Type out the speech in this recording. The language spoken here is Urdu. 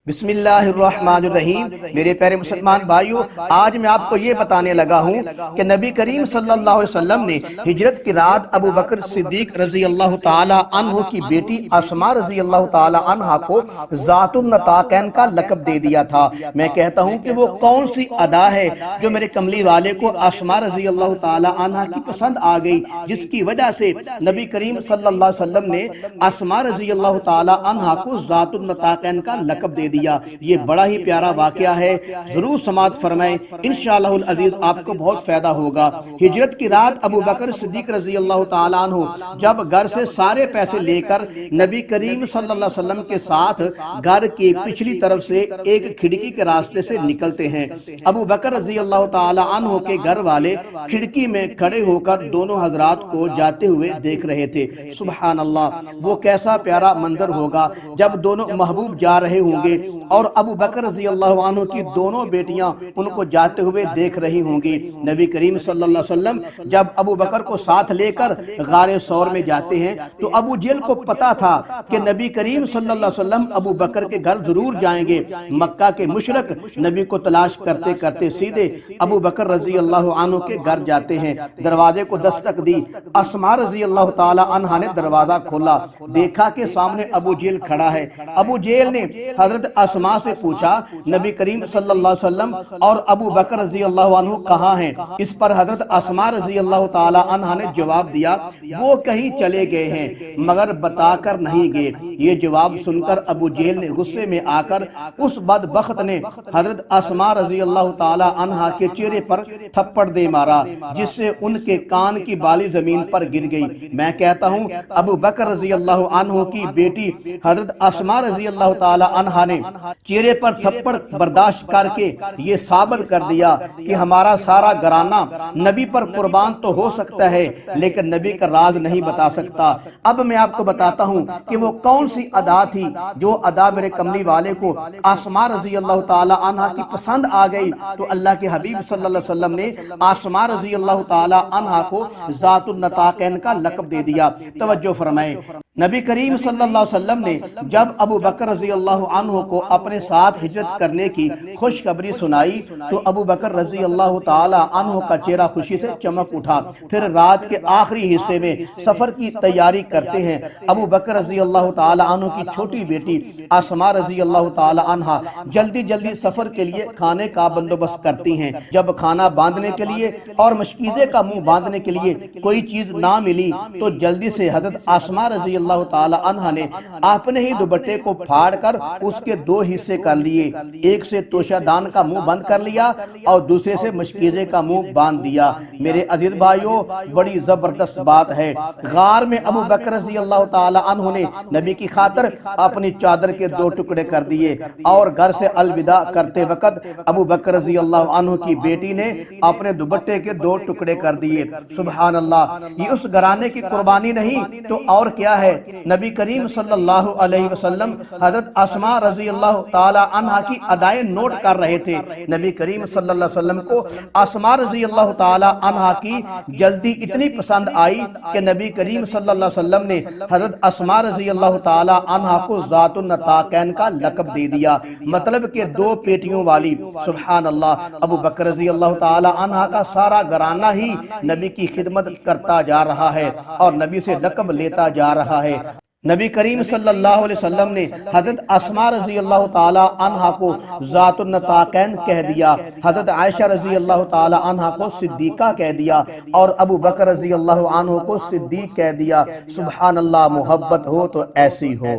بسم اللہ الرحمن الرحیم۔ میرے پیارے مسلمان بھائیوں، آج میں آپ کو یہ بتانے لگا ہوں کہ نبی کریم صلی اللہ علیہ وسلم نے ہجرت کی رات ابو بکر صدیق رضی اللہ تعالی عنہ کی بیٹی اسماء رضی اللہ تعالی عنہ کو ذات النطاقین کا لقب دے دیا تھا۔ میں کہتا ہوں کہ وہ کون سی ادا ہے جو میرے کملی والے کو اسماء رضی اللہ تعالی عنہ کی پسند آ گئی، جس کی وجہ سے نبی کریم صلی اللہ علیہ وسلم نے اسماء رضی اللہ تعالی عنہ کو ذات النطاقین کا لقب دے دیا۔ یہ بڑا ہی پیارا واقعہ ہے، ضرور سماعت فرمائیں، انشاءاللہ العزیز آپ کو بہت فائدہ ہوگا۔ ہجرت کی رات ابو بکر صدیق رضی اللہ تعالیٰ عنہ جب گھر سے سارے پیسے لے کر نبی کریم صلی اللہ علیہ وسلم کے ساتھ گھر کی پچھلی طرف سے ایک کھڑکی کے راستے سے نکلتے ہیں، ابو بکر رضی اللہ تعالیٰ عنہ کے گھر والے کھڑکی میں کھڑے ہو کر دونوں حضرات کو جاتے ہوئے دیکھ رہے تھے۔ سبحان اللہ، وہ کیسا پیارا منظر ہوگا جب دونوں محبوب جا رہے ہوں گے اور ابو بکر رضی اللہ عنہ کی دونوں بیٹیاں ان کو جاتے ہوئے دیکھ رہی ہوں گی۔ نبی کریم صلی اللہ علیہ وسلم جب ابو بکر کو ساتھ لے کر غار ثور میں جاتے ہیں تو ابو جہل کو پتا تھا کہ نبی کریم صلی اللہ علیہ وسلم ابو بکر کے گھر ضرور جائیں گے۔ مکہ کے مشرک نبی کو تلاش کرتے کرتے سیدھے ابو بکر رضی اللہ عنہ کے گھر جاتے ہیں۔ دروازے کو دستک دی، اسماء رضی اللہ تعالی عنہا نے دروازہ کھولا، دیکھا کہ سامنے ابو جہل کھڑا ہے۔ ابو جہل نے حضرت اسماء سے پوچھا، نبی کریم صلی اللہ علیہ وسلم اور ابو بکر رضی اللہ عنہ کہاں ہیں؟ اس پر حضرت اسماء رضی اللہ تعالی عنہ نے جواب دیا، وہ کہیں چلے گئے ہیں مگر بتا کر نہیں گئے۔ یہ جواب سن کر ابو جہل نے غصے میں آ کر اس بدبخت نے حضرت اسماء رضی اللہ تعالی عنہ کے چہرے پر تھپڑ دے مارا، جس سے ان کے کان کی بالی زمین پر گر گئی۔ میں کہتا ہوں ابو بکر رضی اللہ عنہ کی بیٹی حضرت اسماء رضی اللہ تعالی عنہ نے چہرے پر تھپڑ برداشت کر کے یہ ثابت کر دیا کہ ہمارا سارا گھرانہ نبی پر قربان تو ہو سکتا ہے لیکن نبی کا راز نہیں بتا سکتا۔ اب میں آپ کو بتاتا ہوں کہ وہ کون سی ادا تھی جو ادا میرے کملی والے کو اسماء رضی اللہ تعالی عنہ کی پسند آ گئی۔ تو اللہ کے حبیب صلی اللہ علیہ وسلم نے اسماء رضی اللہ تعالی عنہ کو ذات النطاقین کا لقب دے دیا۔ توجہ فرمائیں، نبی کریم صلی اللہ علیہ وسلم نے جب ابو بکر رضی اللہ عنہ کو اپنے ساتھ ہجرت کرنے کی خوشخبری سنائی تو ابو بکر رضی اللہ تعالی عنہ کا چہرہ خوشی سے چمک اٹھا۔ پھر رات کے آخری حصے میں سفر کی تیاری کرتے ہیں۔ ابو بکر رضی اللہ تعالی عنہ کی چھوٹی بیٹی اسماء رضی اللہ تعالی عنہ جلدی جلدی سفر کے لیے کھانے کا بندوبست کرتی ہیں۔ جب کھانا باندھنے کے لیے اور مشکیزے کا منہ باندھنے کے لیے کوئی چیز نہ ملی تو جلدی سے حضرت اسماء رضی اللہ تعالی عنہ نے اپنے ہی دوپٹے کو پھاڑ کر اس کے دو حصے کر لیے، ایک سے توشہ دان کا منہ بند کر لیا اور دوسرے سے مشکیزے کا منہ باندھ دیا۔ میرے عزیز بھائیوں، بڑی زبردست بات ہے، غار میں ابو بکر رضی اللہ تعالی عنہ نے نبی کی خاطر اپنی چادر کے دو ٹکڑے کر دیے اور گھر سے الوداع کرتے وقت ابو بکر رضی اللہ عنہ کی بیٹی نے اپنے دوپٹے کے دو ٹکڑے کر دیے۔ سبحان اللہ، یہ اس گھرانے کی قربانی نہیں تو اور کیا ہے۔ نبی کریم صلی اللہ علیہ وسلم حضرت اسماء رضی اللہ تعالی عنہ کی ادائیں نوٹ کر رہے تھے۔ نبی کریم صلی اللہ علیہ وسلم کو اسماء رضی اللہ تعالی عنہ کی جلدی اتنی پسند آئی کہ نبی کریم صلی اللہ علیہ وسلم نے حضرت اسماء رضی اللہ تعالی عنہ کو ذات النطاقین کا لقب دے دیا، مطلب کہ دو پیٹیوں والی۔ سبحان اللہ، ابو بکر رضی اللہ تعالی عنہ کا سارا گھرانہ ہی نبی کی خدمت کرتا جا رہا ہے اور نبی سے لقب لیتا جا رہا ہے۔ نبی کریم صلی اللہ علیہ وسلم نے حضرت اسماء رضی اللہ تعالی عنہ کو ذات النطاقین کہہ دیا، حضرت عائشہ رضی اللہ تعالی عنہ کو صدیقہ کہہ دیا اور ابو بکر رضی اللہ عنہ کو صدیق کہہ دیا۔ سبحان اللہ، محبت ہو تو ایسی ہو۔